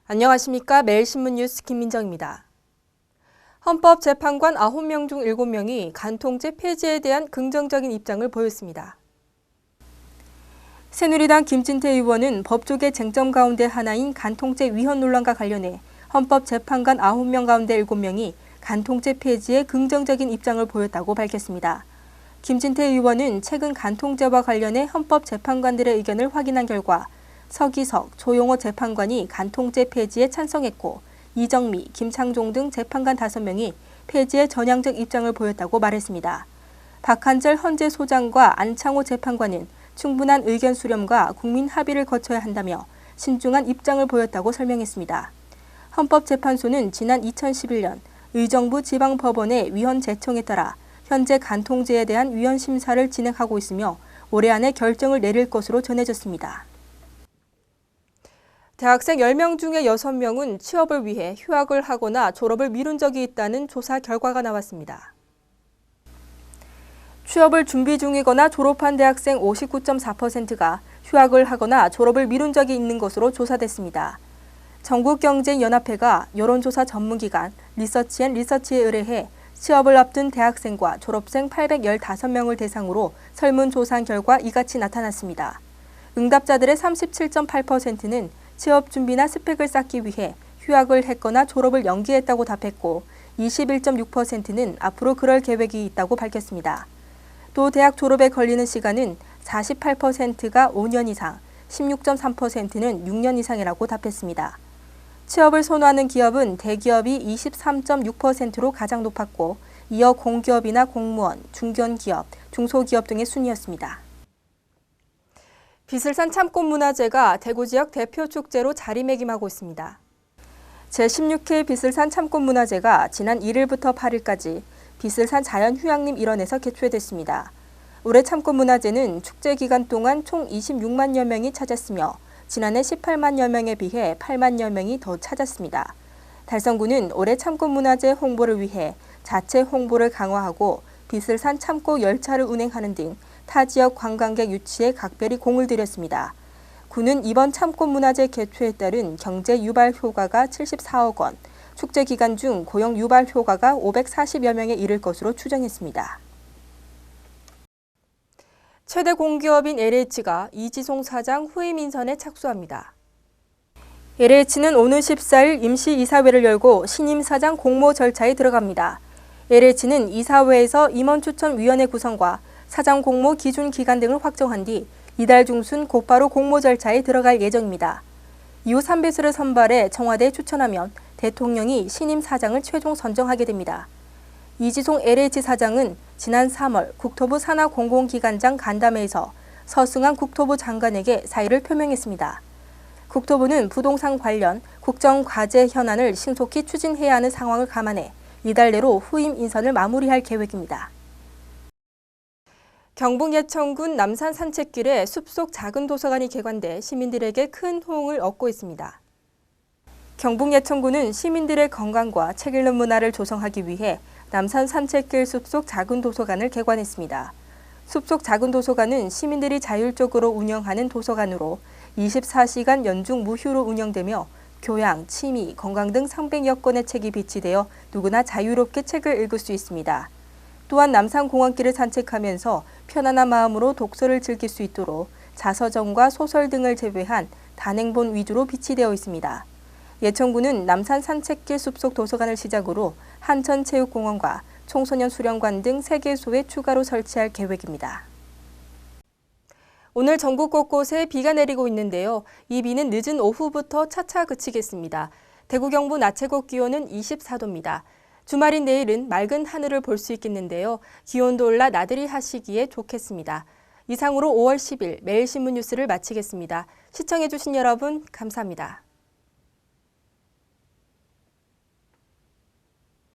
안녕하십니까. 매일신문 뉴스 김민정입니다. 헌법재판관 9명 중 7명이 간통죄 폐지에 대한 긍정적인 입장을 보였습니다. 새누리당 김진태 의원은 법조계 쟁점 가운데 하나인 간통죄 위헌 논란과 관련해 헌법재판관 9명 가운데 7명이 간통죄 폐지에 긍정적인 입장을 보였다고 밝혔습니다. 김진태 의원은 최근 간통죄와 관련해 헌법재판관들의 의견을 확인한 결과 서기석, 조용호 재판관이 간통죄 폐지에 찬성했고 이정미, 김창종 등 재판관 5명이 폐지에 전향적 입장을 보였다고 말했습니다. 박한철 헌재소장과 안창호 재판관은 충분한 의견 수렴과 국민 합의를 거쳐야 한다며 신중한 입장을 보였다고 설명했습니다. 헌법재판소는 지난 2011년 의정부 지방법원의 위헌 제청에 따라 현재 간통죄에 대한 위헌 심사를 진행하고 있으며 올해 안에 결정을 내릴 것으로 전해졌습니다. 대학생 10명 중에 6명은 취업을 위해 휴학을 하거나 졸업을 미룬 적이 있다는 조사 결과가 나왔습니다. 취업을 준비 중이거나 졸업한 대학생 59.4%가 휴학을 하거나 졸업을 미룬 적이 있는 것으로 조사됐습니다. 전국경제연합회가 여론조사 전문기관 리서치앤리서치에 의뢰해 취업을 앞둔 대학생과 졸업생 815명을 대상으로 설문조사한 결과 이같이 나타났습니다. 응답자들의 37.8%는 취업 준비나 스펙을 쌓기 위해 휴학을 했거나 졸업을 연기했다고 답했고 21.6%는 앞으로 그럴 계획이 있다고 밝혔습니다. 또 대학 졸업에 걸리는 시간은 48%가 5년 이상, 16.3%는 6년 이상이라고 답했습니다. 취업을 선호하는 기업은 대기업이 23.6%로 가장 높았고 이어 공기업이나 공무원, 중견기업, 중소기업 등의 순이었습니다. 비슬산 참꽃문화제가 대구 지역 대표 축제로 자리매김하고 있습니다. 제16회 비슬산 참꽃문화제가 지난 1일부터 8일까지 비슬산 자연휴양림 일원에서 개최됐습니다. 올해 참꽃문화제는 축제 기간 동안 총 26만여 명이 찾았으며 지난해 18만여 명에 비해 8만여 명이 더 찾았습니다. 달성군은 올해 참꽃문화제 홍보를 위해 자체 홍보를 강화하고 비슬산 참꽃 열차를 운행하는 등 타 지역 관광객 유치에 각별히 공을 들였습니다. 군은 이번 참꽃문화제 개최에 따른 경제 유발 효과가 74억 원, 축제 기간 중 고용 유발 효과가 540여 명에 이를 것으로 추정했습니다. 최대 공기업인 LH가 이지송 사장 후임 인선에 착수합니다. LH는 오늘 14일 임시이사회를 열고 신임 사장 공모 절차에 들어갑니다. LH는 이사회에서 임원추천위원회 구성과 사장 공모 기준 기간 등을 확정한 뒤 이달 중순 곧바로 공모 절차에 들어갈 예정입니다. 이후 3배수를 선발해 청와대에 추천하면 대통령이 신임 사장을 최종 선정하게 됩니다. 이지송 LH 사장은 지난 3월 국토부 산하공공기관장 간담회에서 서승환 국토부 장관에게 사의를 표명했습니다. 국토부는 부동산 관련 국정과제 현안을 신속히 추진해야 하는 상황을 감안해 이달 내로 후임 인선을 마무리할 계획입니다. 경북 예천군 남산 산책길에 숲속 작은 도서관이 개관돼 시민들에게 큰 호응을 얻고 있습니다. 경북 예천군은 시민들의 건강과 책 읽는 문화를 조성하기 위해 남산 산책길 숲속 작은 도서관을 개관했습니다. 숲속 작은 도서관은 시민들이 자율적으로 운영하는 도서관으로 24시간 연중 무휴로 운영되며 교양, 취미, 건강 등 300여 건의 책이 비치되어 누구나 자유롭게 책을 읽을 수 있습니다. 또한 남산공원길을 산책하면서 편안한 마음으로 독서를 즐길 수 있도록 자서전과 소설 등을 제외한 단행본 위주로 비치되어 있습니다. 예천군은 남산 산책길 숲속 도서관을 시작으로 한천체육공원과 청소년 수련관 등 3개소에 추가로 설치할 계획입니다. 오늘 전국 곳곳에 비가 내리고 있는데요. 이 비는 늦은 오후부터 차차 그치겠습니다. 대구 경북 낮 최고 기온은 24도입니다. 주말인 내일은 맑은 하늘을 볼 수 있겠는데요. 기온도 올라 나들이 하시기에 좋겠습니다. 이상으로 5월 10일 매일신문 뉴스를 마치겠습니다. 시청해주신 여러분 감사합니다.